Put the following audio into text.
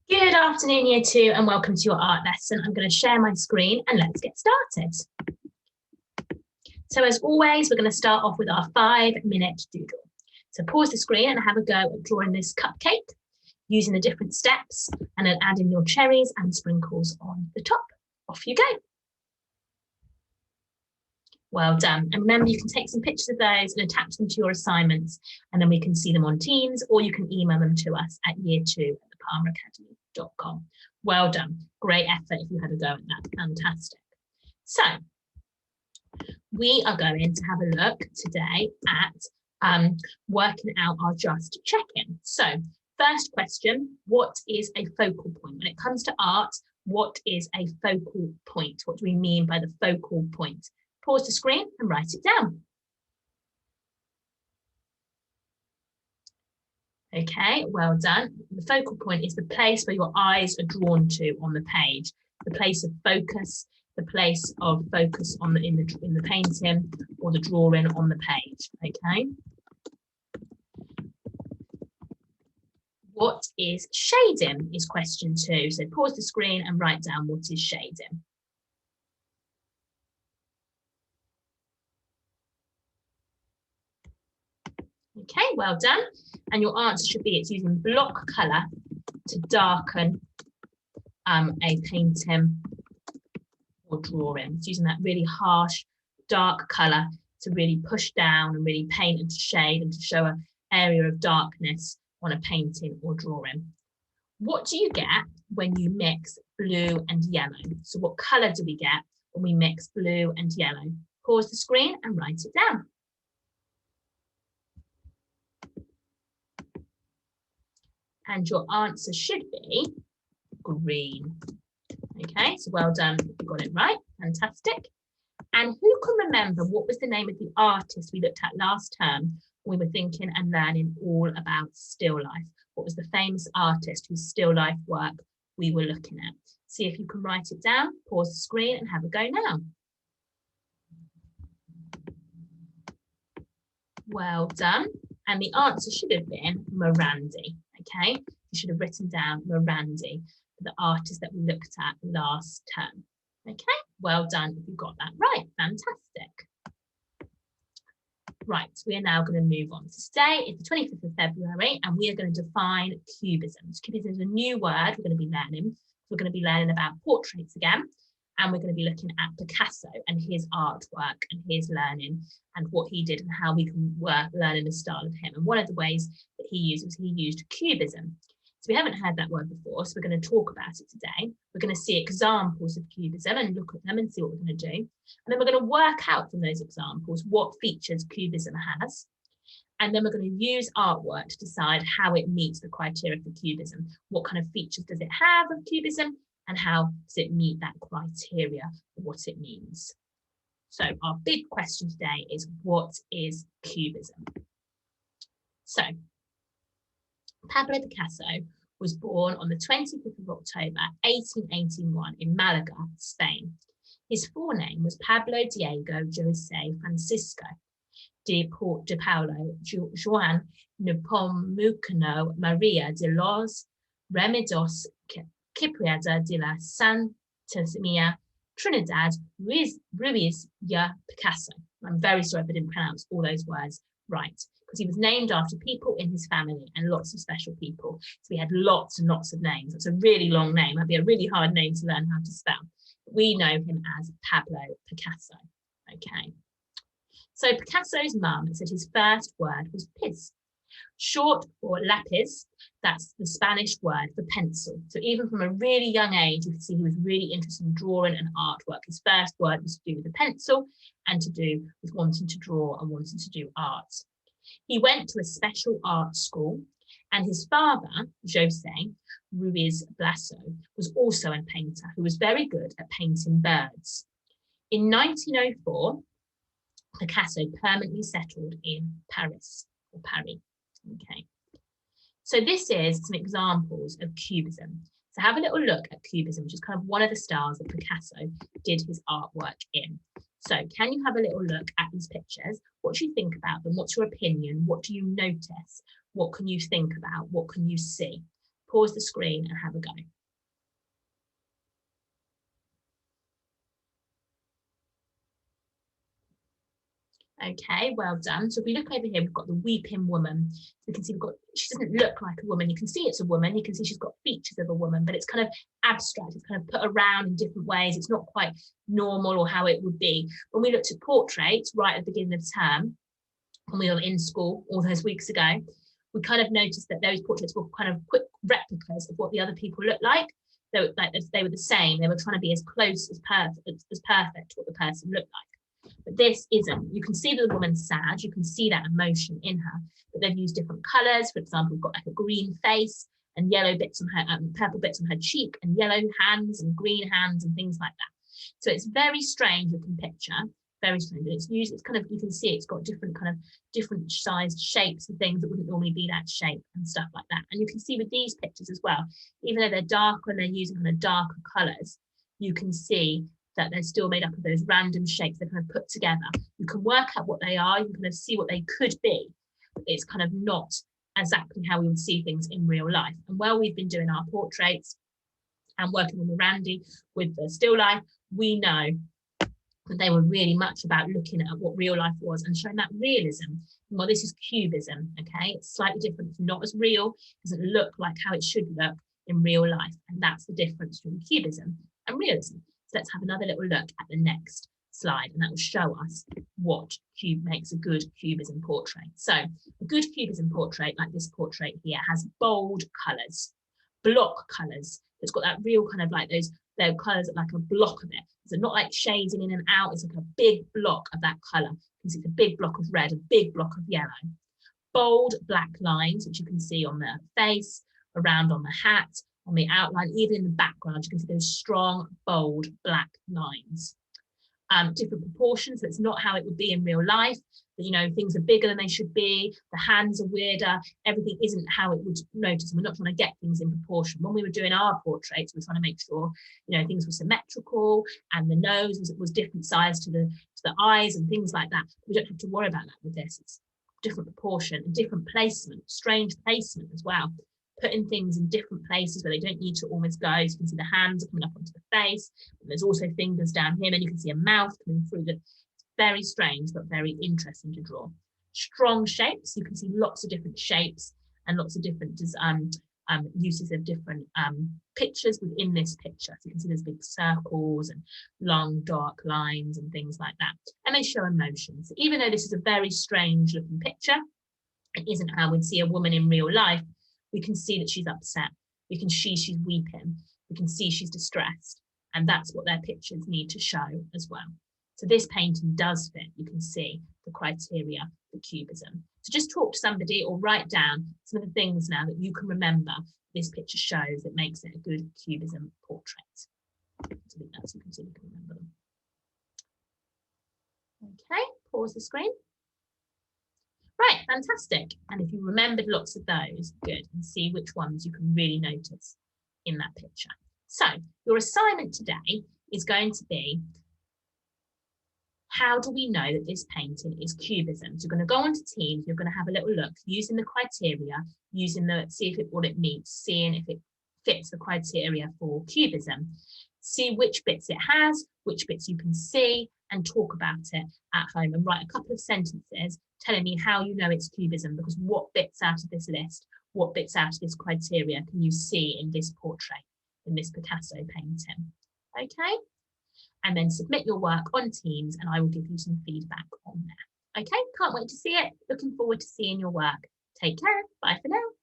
Good afternoon, Year 2, and welcome to your art lesson. I'm going to share my screen and let's get started. So as always, we're going to start off with our 5-minute doodle. So pause the screen and have a go at drawing this cupcake using the different steps and then add in your cherries and sprinkles on the top. Off you go. Well done. And remember, you can take some pictures of those and attach them to your assignments, and then we can see them on Teams, or you can email them to us at year2@thepalmeracademy.com. Well done. Great effort if you had a go at that. Fantastic. So we are going to have a look today at working out our just check-in. So first question, what is a focal point? When it comes to art, what is a focal point? What do we mean by the focal point? Pause the screen and write it down. Okay, well done. The focal point is the place where your eyes are drawn to on the page, the place of focus, the place of focus on in the painting or the drawing on the page. Okay. What is shading is question 2. So pause the screen and write down what is shading. Okay, well done. And your answer should be it's using block colour to darken a painting or drawing. It's using that really harsh, dark colour to really push down and really paint and to shade and to show an area of darkness on a painting or drawing. What do you get when you mix blue and yellow? So what colour do we get when we mix blue and yellow? Pause the screen and write it down. And your answer should be green. Okay, so well done, you got it right, fantastic. And who can remember what was the name of the artist we looked at last term when we were thinking and learning all about still life? What was the famous artist whose still life work we were looking at? See if you can write it down, pause the screen and have a go now. Well done. And the answer should have been Morandi. Okay, you should have written down Morandi, the artist that we looked at last term. Okay, well done if you got that right. Fantastic. Right, we are now going to move on. So today is the 25th of February and we are going to define cubism. So cubism is a new word we're going to be learning. We're going to be learning about portraits again, and we're going to be looking at Picasso and his artwork and his learning and what he did and how we can work learning the style of him. And one of the ways that he used cubism. So we haven't heard that word before, so we're going to talk about it today. We're going to see examples of cubism and look at them and see what we're going to do. And then we're going to work out from those examples what features cubism has. And then we're going to use artwork to decide how it meets the criteria for cubism. What kind of features does it have of cubism and how does it meet that criteria for what it means? So our big question today is, what is cubism? So Pablo Picasso was born on the 25th of October, 1881 in Malaga, Spain. His full name was Pablo Diego José Francisco de Paulo Joan Nepomuceno Maria de los Remedios Cipriada de la Santísima Trinidad Ruiz y Picasso. I'm very sorry if I didn't pronounce all those words right, because he was named after people in his family and lots of special people. So we had lots and lots of names. It's a really long name. That'd be a really hard name to learn how to spell. We know him as Pablo Picasso. Okay. So Picasso's mum said his first word was pis, short for lapis. That's the Spanish word for pencil. So even from a really young age, you can see he was really interested in drawing and artwork. His first word was to do with the pencil and to do with wanting to draw and wanting to do art. He went to a special art school, and his father, José Ruiz Blasso, was also a painter who was very good at painting birds. In 1904, Picasso permanently settled in Paris, or Paris. Okay. So this is some examples of cubism. So have a little look at cubism, which is kind of one of the styles that Picasso did his artwork in. So can you have a little look at these pictures? What do you think about them? What's your opinion? What do you notice? What can you think about? What can you see? Pause the screen and have a go. Okay, well done. So if we look over here, we've got the weeping woman. So we can see she doesn't look like a woman. You can see it's a woman. You can see she's got features of a woman, but it's kind of abstract. It's kind of put around in different ways. It's not quite normal or how it would be. When we looked at portraits right at the beginning of the term, when we were in school all those weeks ago, we kind of noticed that those portraits were kind of quick replicas of what the other people looked like. They were the same. They were trying to be as close as perfect to what the person looked like. But this isn't. You can see that the woman's sad. You can see that emotion in her. But they've used different colours. For example, we've got like a green face and yellow bits on her, purple bits on her cheek, and yellow hands and green hands and things like that. So it's very strange looking picture. Very strange. It's kind of, you can see it's got different sized shapes and things that wouldn't normally be that shape and stuff like that. And you can see with these pictures as well, even though they're darker and they're using kind of darker colours, you can see that they're still made up of those random shapes they're kind of put together. You can work out what they are, you can kind of see what they could be. It's kind of not exactly how we would see things in real life. And while we've been doing our portraits and working on the Randy with the still life, we know that they were really much about looking at what real life was and showing that realism. Well, this is Cubism, okay? It's slightly different. It's not as real. It doesn't look like how it should look in real life. And that's the difference between Cubism and realism. So let's have another little look at the next slide, and that will show us what makes a good Cubism portrait. So a good Cubism portrait, like this portrait here, has bold colours, block colours. It's got that real kind of like those colours like a block of it. So not like shading in and out, it's like a big block of that colour. You can see it's a big block of red, a big block of yellow. Bold black lines, which you can see on the face, around on the hat, on the outline, even in the background, you can see those strong, bold black lines. Different proportions, so it's not how it would be in real life. But, you know, things are bigger than they should be, the hands are weirder, everything isn't how it would notice. We're not trying to get things in proportion. When we were doing our portraits, we were trying to make sure, you know, things were symmetrical and the nose was different size to the eyes and things like that. We don't have to worry about that with this. It's different proportion and different placement, strange placement as well. Putting things in different places where they don't need to almost go. So you can see the hands coming up onto the face. And there's also fingers down here, and you can see a mouth coming through. It's very strange, but very interesting to draw. Strong shapes. You can see lots of different shapes and lots of different uses of different pictures within this picture. So you can see there's big circles and long dark lines and things like that. And they show emotions. Even though this is a very strange looking picture, it isn't how we'd see a woman in real life. We can see that she's upset. We can see she's weeping. We can see she's distressed. And that's what their pictures need to show as well. So this painting does fit. You can see the criteria for Cubism. So just talk to somebody or write down some of the things now that you can remember this picture shows that makes it a good Cubism portrait. So that's, you can see, you can remember them. Okay, pause the screen. Right, fantastic. And if you remembered lots of those, good, and see which ones you can really notice in that picture. So your assignment today is going to be, how do we know that this painting is Cubism? So you're going to go onto Teams, you're going to have a little look using the criteria, see if what it meets, seeing if it fits the criteria for Cubism. See which bits it has, which bits you can see, and talk about it at home and write a couple of sentences telling me how you know it's Cubism, because what bits out of this list, what bits out of this criteria can you see in this portrait, in this Picasso painting? Okay, and then submit your work on Teams and I will give you some feedback on there. Okay, can't wait to see it. Looking forward to seeing your work. Take care. Bye for now.